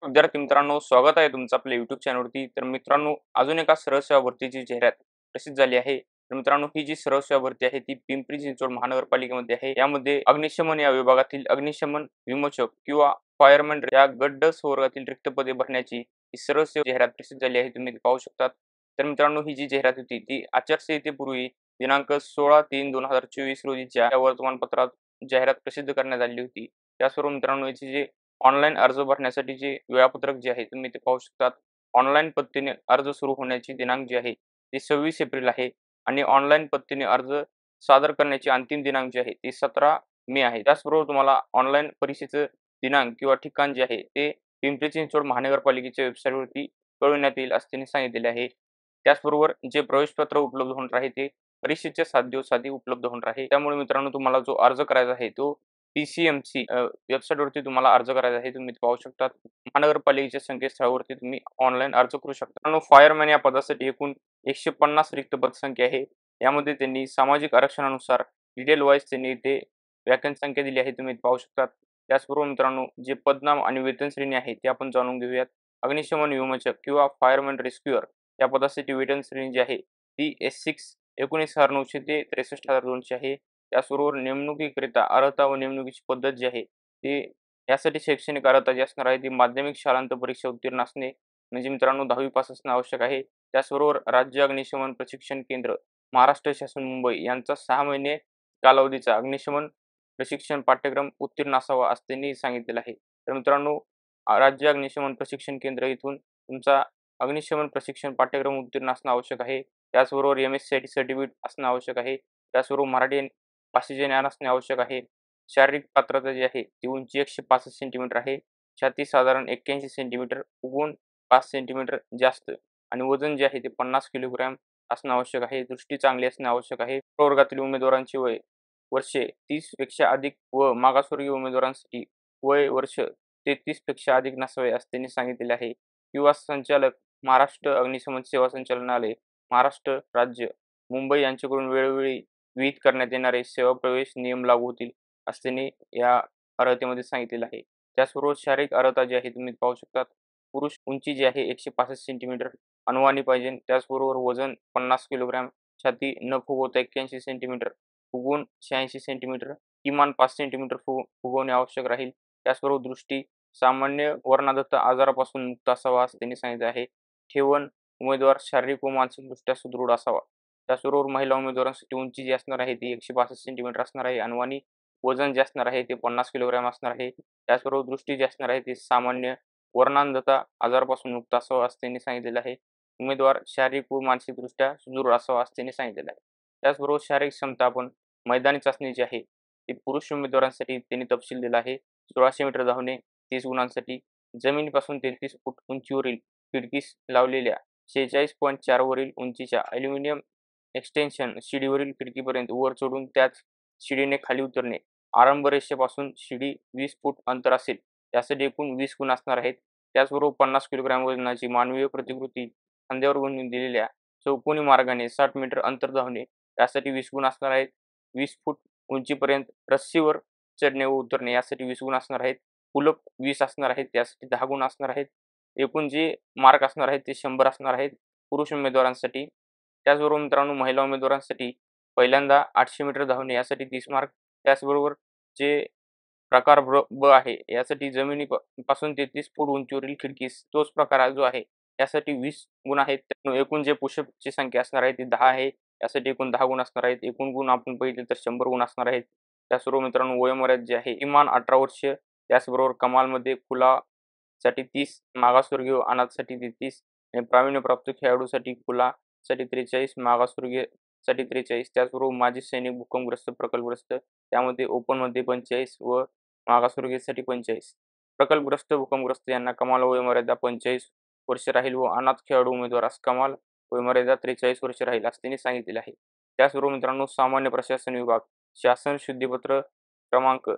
विद्यार्थी मित्रांनो, स्वागत आहे तुमचं आपल्या YouTube चॅनलवरती. तर मित्रांनो, अजून एका सरळ सेवा भरतीची जाहिरात प्रसिद्ध झाली आहे. तर मित्रांनो, ही जी सरळ सेवा भरती आहे ती पिंपरी चिंचवड महानगरपालिकेमध्ये आहे. यामध्ये अग्निशमन या विभागातील अग्निशमन विमोचक किंवा फायरमॅन या गट ड संवर्गातील रिक्त पदे भरण्याची ही सरळ सेवा जाहिरात प्रसिद्ध झाली आहे. तुम्ही पाहू शकता. तर मित्रांनो, ही जी जाहिरात होती ती आचारसंहितेपूर्वी दिनांक 16/3/2024 रोजीच्या या वर्तमानपत्रात जाहिरात प्रसिद्ध करण्यात आली होती. त्याचबरोबर मित्रांनो, याची जे ऑनलाईन अर्ज भरण्यासाठी जे वेळापत्रक जे आहे तुम्ही ते पाहू शकता. ऑनलाईन पद्धतीने अर्ज सुरू होण्याची दिनांक जी आहे ती 26 एप्रिल आहे आणि ऑनलाईन पद्धतीने अर्ज सादर करण्याची अंतिम दिनांक जी आहे ती 17 मे आहे. त्याचबरोबर तुम्हाला ऑनलाईन परीक्षेचं दिनांक किंवा ठिकाण जे आहे ते पिंपरी चिंचवड महानगरपालिकेच्या वेबसाईटवरती कळविण्यात येईल असं त्यांनी सांगितलेले आहे. त्याचबरोबर जे प्रवेशपत्र उपलब्ध होणार आहे ते परीक्षेच्या 7 दिवस आधी उपलब्ध होणार आहे. त्यामुळे मित्रांनो, तुम्हाला जो अर्ज करायचा आहे तो PCMC वेबसाईटवरती तुम्हाला अर्ज करायचा आहे. तुम्ही पाहू शकता. महानगरपालिकेच्या संकेतस्थळावरती तुम्ही ऑनलाईन अर्ज करू शकता. मित्रांनो, फायरमॅन या पदासाठी एकूण 150 रिक्त पदसंख्या आहे. यामध्ये त्यांनी सामाजिक आरक्षणानुसार डिटेल वाईज त्यांनी इथे वॅकन्सी संख्या दिली आहे. तुम्ही पाहू शकता. त्याचबरोबर मित्रांनो, जे पदनाम आणि वेतन श्रेणी आहे ते आपण जाणून घेऊयात. अग्निशमन विमोचक किंवा फायरमॅन रेस्क्युअर या पदासाठी वेतन श्रेणी जी आहे ती S6 19,900 ते 63,200 आहे. त्याचबरोबर नेमणुकीकरिता अर्हता व नेमणुकीची पद्धत जी आहे ती यासाठी शैक्षणिक अर्हता जी असणार आहे ती माध्यमिक शालांत परीक्षा उत्तीर्ण असणे म्हणजे मित्रांनो 10वी पास असणं आवश्यक आहे. त्याचबरोबर राज्य अग्निशमन प्रशिक्षण केंद्र महाराष्ट्र शासन मुंबई यांचा 6 महिने कालावधीचा अग्निशमन प्रशिक्षण पाठ्यक्रम उत्तीर्ण असावा असं त्यांनी सांगितलेलं आहे. तर मित्रांनो, राज्य अग्निशमन प्रशिक्षण केंद्र इथून तुमचा अग्निशमन प्रशिक्षण पाठ्यक्रम उत्तीर्ण असणं आवश्यक आहे. त्याचबरोबर MSCIT सर्टिफिकेट असणं आवश्यक आहे. त्याचबरोबर मराठी भाषेचे ज्ञान असणे आवश्यक आहे. शारीरिक पात्रता जी आहे ती उंची 165 सेंटीमीटर आहे. छाती साधारण 81 सेंटीमीटर, उगवून 5 सेंटीमीटर जास्त आणि वजन जे आहे ते 50 किलोग्रॅम असणं आवश्यक आहे. दृष्टी चांगली असणे आवश्यक आहे. प्रवर्गातील उमेदवारांची वय वर्षे 30 पेक्षा अधिक व मागासवर्गीय उमेदवारांसाठी वय वर्ष 33 पेक्षा अधिक नसावे असं त्यांनी सांगितलेले आहे. युवा संचालक महाराष्ट्र अग्निशमन सेवा संचालनालय, महाराष्ट्र राज्य, मुंबई यांच्याकडून वेळोवेळी विहित करण्यात येणारे सेवा प्रवेश नियम लागू होतील असं त्यांनी या अर्हतेमध्ये सांगितलेलं आहे. त्याचबरोबर शारीरिक अर्हता जी आहे तुम्ही पाहू शकता. पुरुष उंची जी आहे 165 सेंटीमीटर अनुमानी पाहिजे. त्याचबरोबर वजन 50 किलोग्रॅम, छाती न फुगवता 81 सेंटीमीटर, फुगवून 86 सेंटीमीटर, किमान 5 सेंटीमीटर फुगवणे आवश्यक राहील. त्याचबरोबर दृष्टी सामान्य वर्णादत्त आजारापासून मुक्त असावा असं त्यांनी सांगितले आहे. ठेवण उमेदवार शारीरिक व मानसिकदृष्ट्या सुदृढ असावा. त्याचबरोबर महिला उमेदवारांसाठी उंची जी असणार आहे ती 165 सेंटीमीटर असणार आहे. अनुमानी वजन जे असणार आहे ते 50 किलोग्रॅम असणार आहे. त्याचबरोबर दृष्टी जी असणार आहे ती सामान्य वर्णांधता आजारापासून मुक्त असावं असं त्यांनी सांगितलेलं आहे. उमेदवार शारीरिक व मानसिकदृष्ट्या सुदृढ असावा असं त्यांनी सांगितलेलं आहे. त्याचबरोबर शारीरिक क्षमता आपण मैदानी चाचणी जी आहे ती पुरुष उमेदवारांसाठी त्यांनी तपशील दिला आहे. 1600 मीटर धावणे 30 गुणांसाठी, जमिनीपासून 33 फूट उंचीवरील खिडकीस लावलेल्या 46.4 वरील उंचीच्या अॅल्युमिनियम एक्सटेन्शन शिडीवरील खिडकीपर्यंत वर चढून त्याच शिडीने खाली उतरणे. आरंभ रेषेपासून शिडी 20 फूट अंतर असेल यासाठी एकूण 20 गुण असणार आहेत. त्याचबरोबर 50 किलोग्रॅम वजनाची मानवीय प्रतिकृती खांद्यावर घेऊन दिलेल्या चौकोनी मार्गाने 60 मीटर अंतर धावणे यासाठी 20 गुण असणार आहेत. 20 फूट उंचीपर्यंत रस्सीवर चढणे व उतरणे यासाठी 20 गुण असणार आहेत. पुलअप 20 असणार आहेत त्यासाठी 10 गुण असणार आहेत. एकूण जे मार्क असणार आहेत ते 100 असणार आहेत पुरुष उमेदवारांसाठी. त्याचबरोबर मित्रांनो, महिला उमेदवारांसाठी पहिल्यांदा 800 मीटर धावणे यासाठी 30 मार्क. त्याचबरोबर जे प्रकार ब आहे यासाठी पासून 33 फूट उंचीवरील खिडकीस तोच प्रकार जो आहे यासाठी 20 गुण आहेत. एकूण जे पुशअपची संख्या असणार आहे ती 10 आहे. यासाठी एकूण 10 गुण असणार आहेत. एकूण गुण आपण बघितले तर 100 गुण असणार आहेत. त्याचबरोबर मित्रांनो, वयोमर्यादा जी आहे किमान 18 वर्ष. त्याचबरोबर कमालमध्ये खुलासाठी 30, मागासवर्गीय व अनाथसाठी 33 आणि प्रावीण्यप्राप्त खेळाडूसाठी खुलासाठी 43, मागासवर्गीयसाठी 43. त्याचबरोबर माजी सैनिक, भूकंपग्रस्त, प्रकल्पग्रस्त त्यामध्ये ओपनमध्ये 45 व मागासवर्गीयसाठी 45. प्रकल्पग्रस्त, भूकंपग्रस्त यांना कमाल वयोमर्यादा 45 वर्ष राहील व अनाथ खेळाडू उमेदवारास कमाल वयोमर्यादा 43 वर्ष राहील असं त्यांनी सांगितलेले आहे. त्याचबरोबर मित्रांनो, सामान्य प्रशासन विभाग शासन शुद्धीपत्र क्रमांक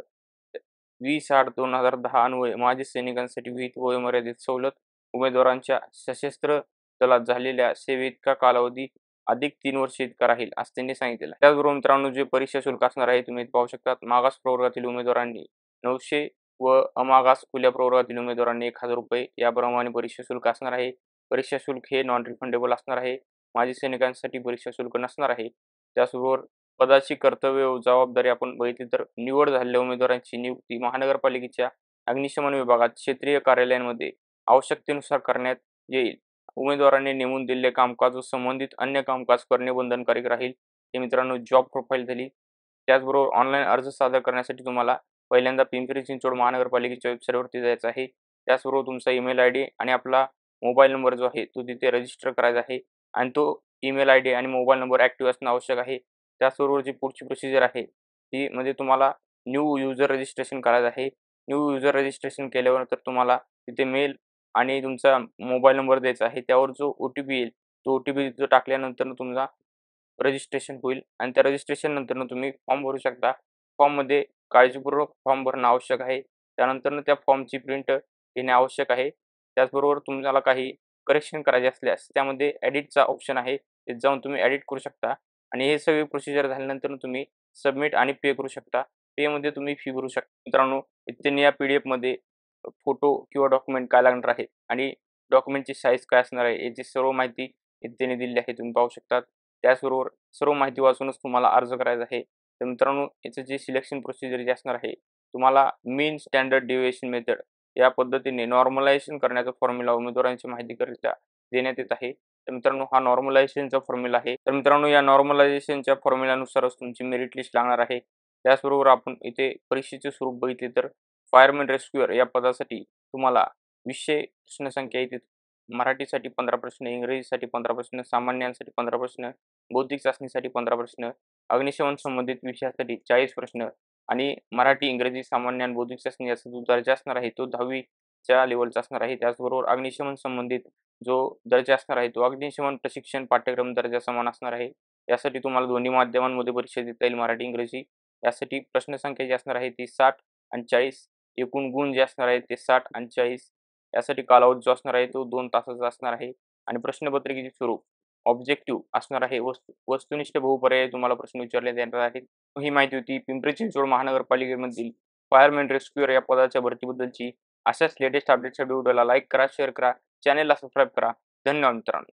20/8/2010 अन्वये माजी सैनिकांसाठी विहित वयोमर्यादेत सवलत. उमेदवारांच्या सशस्त्र दलात झालेल्या सेवेइतका कालावधी अधिक 3 वर्ष इतका राहील असं त्यांनी सांगितलेलं आहे. त्याचबरोबर मित्रांनो, जे परीक्षा शुल्क असणार आहे तुम्ही पाहू शकता. मागास प्रवर्गातील उमेदवारांनी 900 व अमागास खुल्या प्रवर्गातील उमेदवारांनी ₹1000 याप्रमाणे परीक्षा शुल्क असणार आहे. परीक्षा शुल्क हे नॉन रिफंडेबल असणार आहे. माजी सैनिकांसाठी परीक्षा शुल्क नसणार आहे. त्याचबरोबर पदाची कर्तव्य व जबाबदारी आपण बघितली तर निवड झालेल्या उमेदवारांची नियुक्ती महानगरपालिकेच्या अग्निशमन विभागात क्षेत्रीय कार्यालयांमध्ये आवश्यकतेनुसार करण्यात येईल. उमेदवारांनी नेमून दिलेले कामकाज व संबंधित अन्य कामकाज करणे बंधनकारक राहील. हे मित्रांनो जॉब प्रोफाईल झाली. त्याचबरोबर ऑनलाईन अर्ज सादर करण्यासाठी तुम्हाला पहिल्यांदा पिंपरी चिंचवड महानगरपालिकेच्या वेबसाईटवरती जायचं आहे. त्याचबरोबर तुमचा ईमेल आयडी आणि आपला मोबाईल नंबर जो आहे तो तिथे रजिस्टर करायचा आहे आणि तो ईमेल आयडी आणि मोबाईल नंबर ॲक्टिव्ह असणं आवश्यक आहे. त्याचबरोबर जी पुढची प्रोसिजर आहे ती म्हणजे तुम्हाला न्यू युजर रजिस्ट्रेशन करायचं आहे. न्यू युजर रजिस्ट्रेशन केल्यानंतर तुम्हाला तिथे मेल आणि तुमचा मोबाईल नंबर द्यायचा आहे. त्यावर जो ओ-टी-पी येईल तो ओ-टी-पी तिथं टाकल्यानंतर तुमचा रजिस्ट्रेशन होईल आणि त्या रजिस्ट्रेशन नंतरनं तुम्ही फॉर्म भरू शकता. फॉर्ममध्ये काळजीपूर्वक फॉर्म भरणं आवश्यक आहे. त्यानंतरनं त्या फॉर्मची प्रिंट घेणे आवश्यक आहे. त्याचबरोबर तुम्हाला काही करेक्शन करायचे असल्यास त्यामध्ये एडिटचा ऑप्शन आहे. तिथे जाऊन तुम्ही एडिट करू शकता आणि हे सगळी प्रोसिजर झाल्यानंतर तुम्ही सबमिट आणि पे करू शकता. पेमध्ये तुम्ही फी भरू शकता. मित्रांनो, इथे या पी-डी-एफमध्ये फोटो किंवा डॉक्युमेंट काय लागणार आहे आणि डॉक्युमेंटची साईज काय असणार आहे याची सर्व माहिती इथे त्यांनी दिलेली आहे. तुम्ही पाहू शकता. त्याचबरोबर सर्व माहिती वाचूनच तुम्हाला अर्ज करायचा आहे. तर मित्रांनो, याचं जे सिलेक्शन प्रोसिजर जे असणार आहे, तुम्हाला मीन स्टँडर्ड डेव्हिएशन मेथड या पद्धतीने नॉर्मलायझेशन करण्याचा फॉर्म्युला उमेदवारांची माहितीकरिता देण्यात येत आहे. तर मित्रांनो, हा नॉर्मलायझेशनचा फॉर्म्युला आहे. तर मित्रांनो, या नॉर्मलायझेशनच्या फॉर्म्युल्यानुसारच तुमची मेरिट लिस्ट लागणार आहे. त्याचबरोबर आपण इथे परीक्षेचे स्वरूप बघितले तर फायरमॅन रेस्क्यूअर या पदासाठी तुम्हाला विषय प्रश्नसंख्या इथे मराठीसाठी 15 प्रश्न, इंग्रजीसाठी 15 प्रश्न, सामान्यांसाठी 15 प्रश्न, बौद्धिक चाचणीसाठी 15 प्रश्न, अग्निशमन संबंधित विषयासाठी 40 प्रश्न आणि मराठी, इंग्रजी, सामान्य आणि बौद्धिक चाचणी याचा जो दर्जा असणार आहे तो 10वीच्या लेव्हलचा असणार आहे. त्याचबरोबर अग्निशमन संबंधित जो दर्जा असणार आहे तो अग्निशमन प्रशिक्षण पाठ्यक्रम दर्जा समान असणार आहे. यासाठी तुम्हाला दोन्ही माध्यमांमध्ये परीक्षा देता येईल मराठी, इंग्रजी. यासाठी प्रश्नसंख्या जी असणार आहे ती 60 आणि 40. एकूण गुण जे असणार आहेत ते 60 आणि 40. यासाठी कालावधी जो असणार आहे तो 2 तासाचा असणार आहे आणि प्रश्नपत्रिकेचे स्वरूप ऑब्जेक्टिव्ह असणार आहे. वस्तुनिष्ठ बहुपर्यायी तुम्हाला प्रश्न विचारले जाणार आहेत. ही माहिती होती पिंपरी चिंचवड महानगरपालिकेमधील फायरमॅन रेस्क्यूअर या पदाच्या भरतीबद्दलची. अशाच लेटेस्ट अपडेट्ससाठी व्हिडिओला लाईक करा, शेअर करा, चॅनेलला सबस्क्राईब करा. धन्यवाद मित्रांनो.